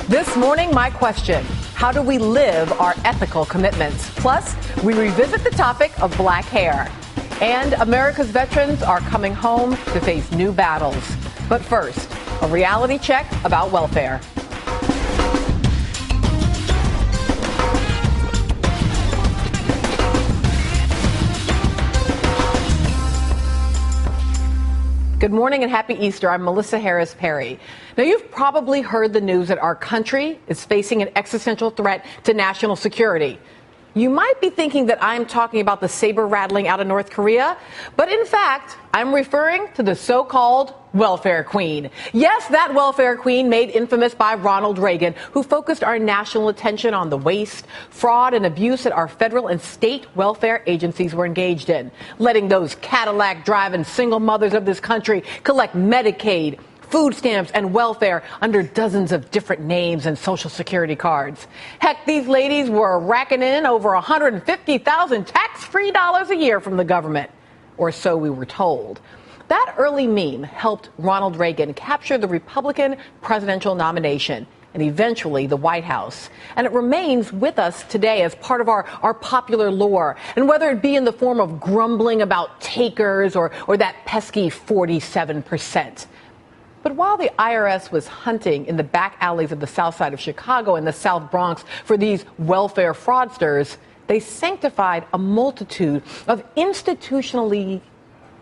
This morning, my question: how do we live our ethical commitments? Plus, we revisit the topic of black hair. And America's veterans are coming home to face new battles. But first, a reality check about welfare. Good morning and happy Easter. I'm Melissa Harris Perry. Now, you've probably heard the news that our country is facing an existential threat to national security. You might be thinking that I'm talking about the saber rattling out of North Korea, but in fact, I'm referring to the so-called welfare queen. Yes, that welfare queen made infamous by Ronald Reagan, who focused our national attention on the waste, fraud, and abuse that our federal and state welfare agencies were engaged in, letting those Cadillac-driving single mothers of this country collect Medicaid, food stamps, and welfare under dozens of different names and Social Security cards. Heck, these ladies were racking in over $150,000 tax-free dollars a year from the government, or so we were told. That early meme helped Ronald Reagan capture the Republican presidential nomination and eventually the White House. And it remains with us today as part of our popular lore. And whether it be in the form of grumbling about takers or that pesky 47%. But while the IRS was hunting in the back alleys of the south side of Chicago and the South Bronx for these welfare fraudsters, they sanctified a multitude of institutionally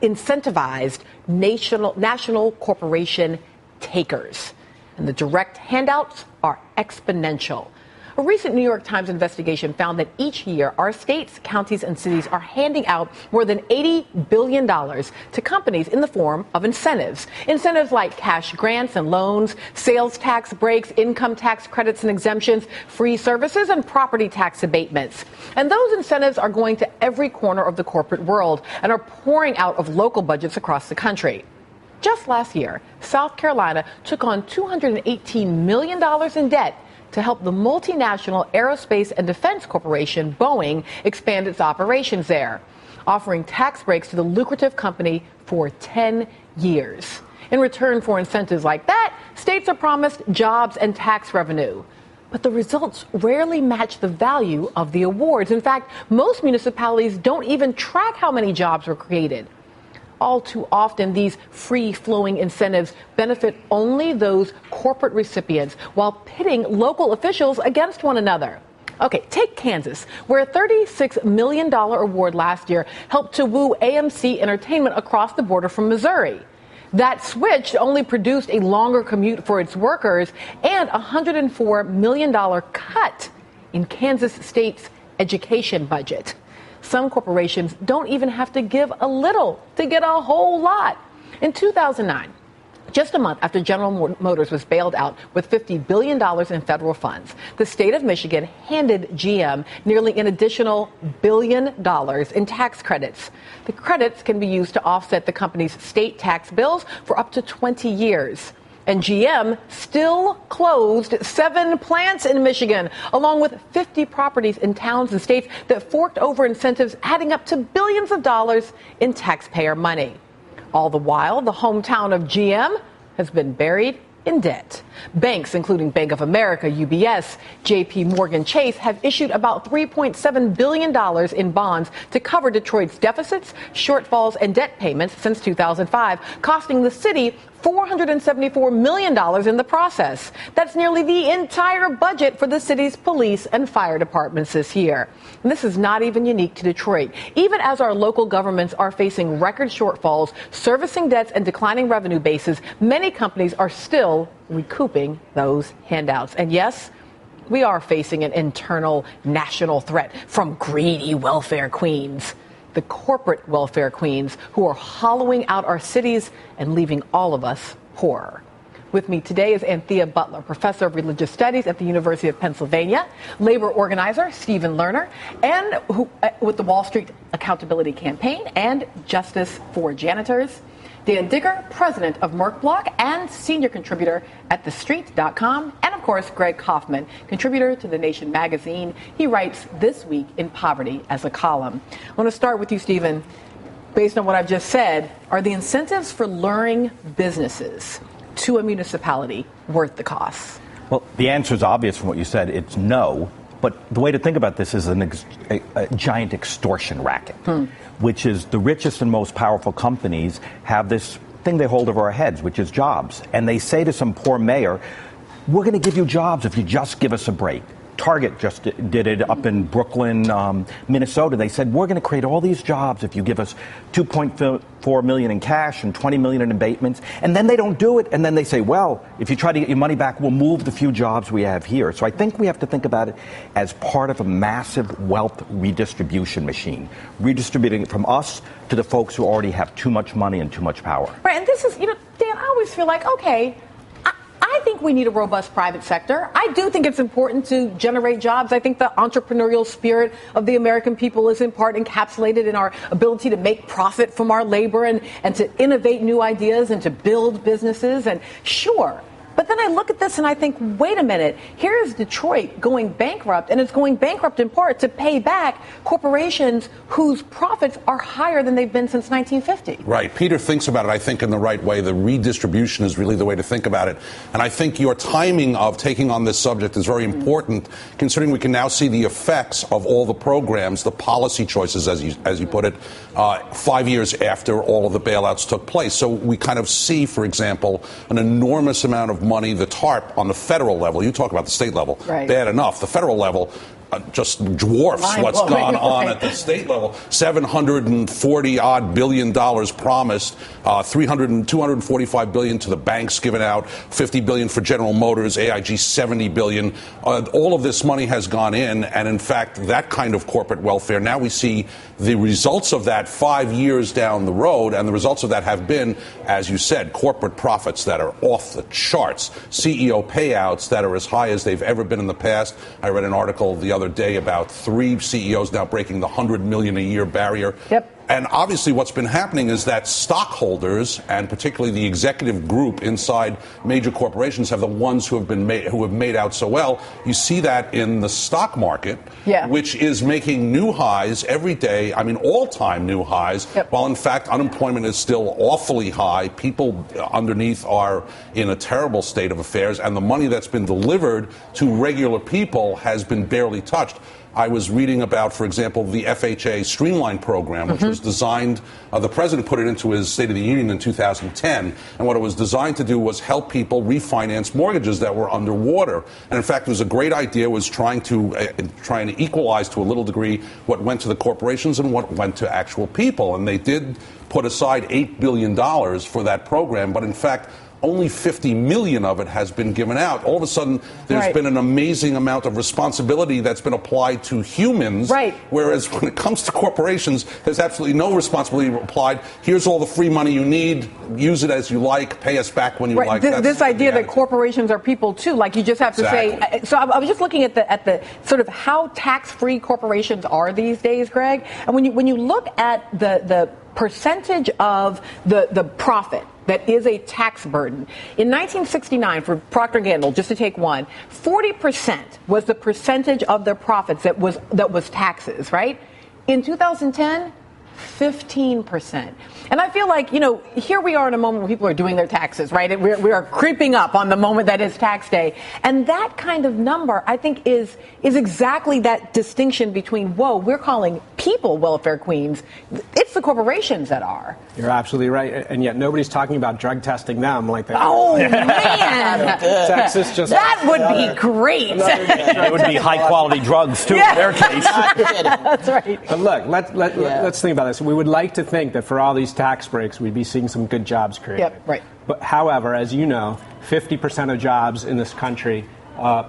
incentivized national corporation takers. And the direct handouts are exponential. A recent New York Times investigation found that each year our states, counties, and cities are handing out more than $80 billion to companies in the form of incentives. Incentives like cash grants and loans, sales tax breaks, income tax credits and exemptions, free services, and property tax abatements. And those incentives are going to every corner of the corporate world and are pouring out of local budgets across the country. Just last year, South Carolina took on $218 million in debt to help the multinational aerospace and defense corporation Boeing expand its operations there, offering tax breaks to the lucrative company for 10 years. In return for incentives like that, states are promised jobs and tax revenue. But the results rarely match the value of the awards. In fact, most municipalities don't even track how many jobs were created. All too often, these free-flowing incentives benefit only those corporate recipients while pitting local officials against one another. Okay, take Kansas, where a $36 million award last year helped to woo AMC Entertainment across the border from Missouri. That switch only produced a longer commute for its workers and a $104 million cut in Kansas State's education budget. Some corporations don't even have to give a little to get a whole lot. In 2009, just a month after General Motors was bailed out with $50 billion in federal funds, the state of Michigan handed GM nearly an additional $1 billion in tax credits. The credits can be used to offset the company's state tax bills for up to 20 years. And GM still closed 7 plants in Michigan, along with 50 properties in towns and states that forked over incentives adding up to billions of dollars in taxpayer money. All the while, the hometown of GM has been buried in debt. Banks, including Bank of America, UBS, JP Morgan Chase, have issued about $3.7 billion in bonds to cover Detroit's deficits, shortfalls, and debt payments since 2005, costing the city $474 million in the process. That's nearly the entire budget for the city's police and fire departments this year. And this is not even unique to Detroit. Even as our local governments are facing record shortfalls, servicing debts, and declining revenue bases, many companies are still recouping those handouts. And yes, we are facing an internal national threat from greedy welfare queens. The corporate welfare queens who are hollowing out our cities and leaving all of us poorer. With me today is Anthea Butler, professor of religious studies at the University of Pennsylvania, labor organizer Stephen Lerner, and with the Wall Street Accountability Campaign and Justice for Janitors, Dan Digger, president of Merck Block and senior contributor at TheStreet.com, and of course, Greg Kaufman, contributor to The Nation magazine. He writes This Week in Poverty as a column. I want to start with you, Stephen. Based on what I've just said, are the incentives for luring businesses to a municipality worth the cost? Well, the answer is obvious from what you said. It's no. But the way to think about this is a giant extortion racket, which is the richest and most powerful companies have this thing they hold over our heads, which is jobs. And they say to some poor mayor, we're going to give you jobs if you just give us a break. Target just did it up in Brooklyn, Minnesota. They said, we're going to create all these jobs if you give us $2.4 million in cash and $20 million in abatements. And then they don't do it. And then they say, well, if you try to get your money back, we'll move the few jobs we have here. So I think we have to think about it as part of a massive wealth redistribution machine, redistributing it from us to the folks who already have too much money and too much power. Right. And this is, Dan, I always feel like, okay, I think we need a robust private sector. I do think it's important to generate jobs. I think the entrepreneurial spirit of the American people is in part encapsulated in our ability to make profit from our labor and to innovate new ideas and to build businesses. And sure. But then I look at this and I think, wait a minute, here is Detroit going bankrupt, and it's going bankrupt in part to pay back corporations whose profits are higher than they've been since 1950. Right. Peter thinks about it, I think, in the right way. The redistribution is really the way to think about it. And I think your timing of taking on this subject is very important, considering we can now see the effects of all the programs, the policy choices, as you put it, 5 years after all of the bailouts took place. So we kind of see, for example, an enormous amount of money, the TARP on the federal level. You talk about the state level. Right. Bad enough. The federal level just dwarfs what's gone on at the state level. $740-odd billion promised, $245 billion to the banks given out, $50 billion for General Motors, AIG $70 billion. All of this money has gone in, and in fact, that kind of corporate welfare, now we see the results of that 5 years down the road, and the results of that have been, as you said, corporate profits that are off the charts, CEO payouts that are as high as they've ever been in the past. I read an article the other day about 3 CEOs now breaking the $100 million a year barrier. Yep. And obviously what's been happening is that stockholders, and particularly the executive group inside major corporations, have the ones who have made out so well. You see that in the stock market, which is making new highs every day. I mean, all-time new highs, while in fact unemployment is still awfully high. People underneath are in a terrible state of affairs, and the money that's been delivered to regular people has been barely touched. I was reading about, for example, the FHA Streamline program, which was designed, the president put it into his State of the Union in 2010, and what it was designed to do was help people refinance mortgages that were underwater. And in fact, it was a great idea, was trying to equalize to a little degree what went to the corporations and what went to actual people. And they did put aside $8 billion for that program, but in fact, only 50 million of it has been given out. All of a sudden, there's been an amazing amount of responsibility that's been applied to humans, whereas when it comes to corporations, there's absolutely no responsibility applied. Here's all the free money you need. Use it as you like. Pay us back when you like. This idea that corporations are people, too, like you just have to say. So I was just looking at the sort of how tax-free corporations are these days, Greg. And when you look at the percentage of the profit that is a tax burden. In 1969, for Procter & Gamble, just to take one, 40% was the percentage of their profits that was taxes, right? In 2010, 15%. And I feel like, here we are in a moment where people are doing their taxes, right? We are creeping up on the moment that is tax day. And that kind of number, I think, is exactly that distinction between, we're calling people welfare queens. It's the corporations that are. You're absolutely right. And yet nobody's talking about drug testing them like that. Oh, man. Texas just... That would be great. It would be high-quality drugs, too, in their case. That's right. But look, let's think about this. We would like to think that for all these tax breaks, we'd be seeing some good jobs created. Yep, right. But however, as you know, 50% of jobs in this country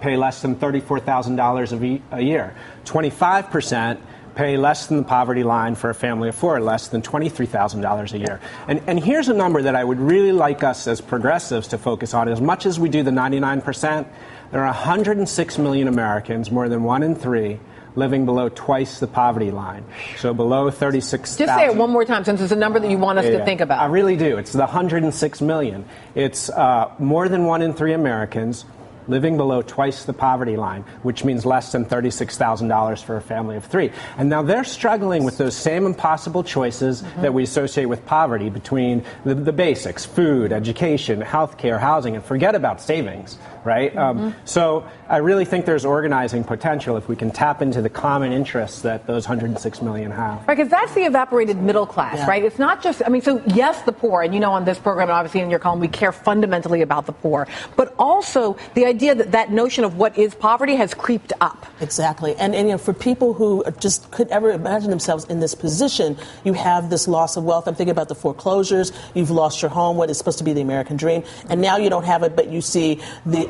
pay less than $34,000 a year. 25% pay less than the poverty line for a family of four, less than $23,000 a year. And here's a number that I would really like us as progressives to focus on. As much as we do the 99%, there are 106 million Americans, more than 1 in 3, living below twice the poverty line, so below 36,000. Just say it one more time, since it's a number that you want us to think about. I really do. It's the 106 million. It's more than 1 in 3 Americans, living below twice the poverty line, which means less than $36,000 for a family of 3. And now they're struggling with those same impossible choices that we associate with poverty between the basics, food, education, healthcare, housing, and forget about savings, right? So I really think there's organizing potential if we can tap into the common interests that those 106 million have. Right, because that's the evaporated middle class, right? It's not just, I mean, so yes, the poor, and you know on this program, and obviously in your column, we care fundamentally about the poor, but also the idea that that notion of what is poverty has creeped up. Exactly. And you know, for people who just could ever imagine themselves in this position, you have this loss of wealth. I'm thinking about the foreclosures. You've lost your home, what is supposed to be the American dream, and now you don't have it, but you see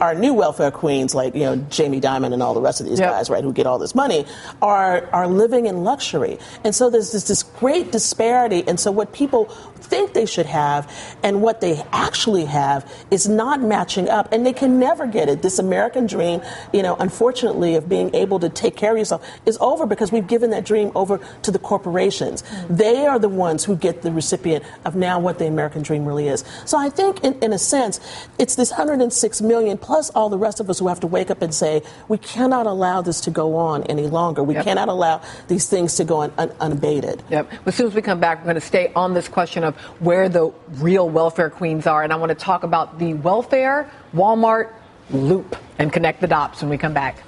our new welfare queens like, you know, Jamie Dimon and all the rest of these guys, right, who get all this money, are living in luxury. And so there's this great disparity. And so what people think they should have and what they actually have is not matching up, and they can never get it. This American dream, you know, unfortunately, of being able to take care of yourself is over because we've given that dream over to the corporations. They are the ones who get the recipient of now what the American dream really is. So I think in a sense, it's this 106 million plus all the rest of us who have to wake up and say, we cannot allow this to go on any longer. We cannot allow these things to go on unabated. But as soon as we come back, we're going to stay on this question of where the real welfare queens are. And I want to talk about the welfare Walmart loop and connect the dots when we come back.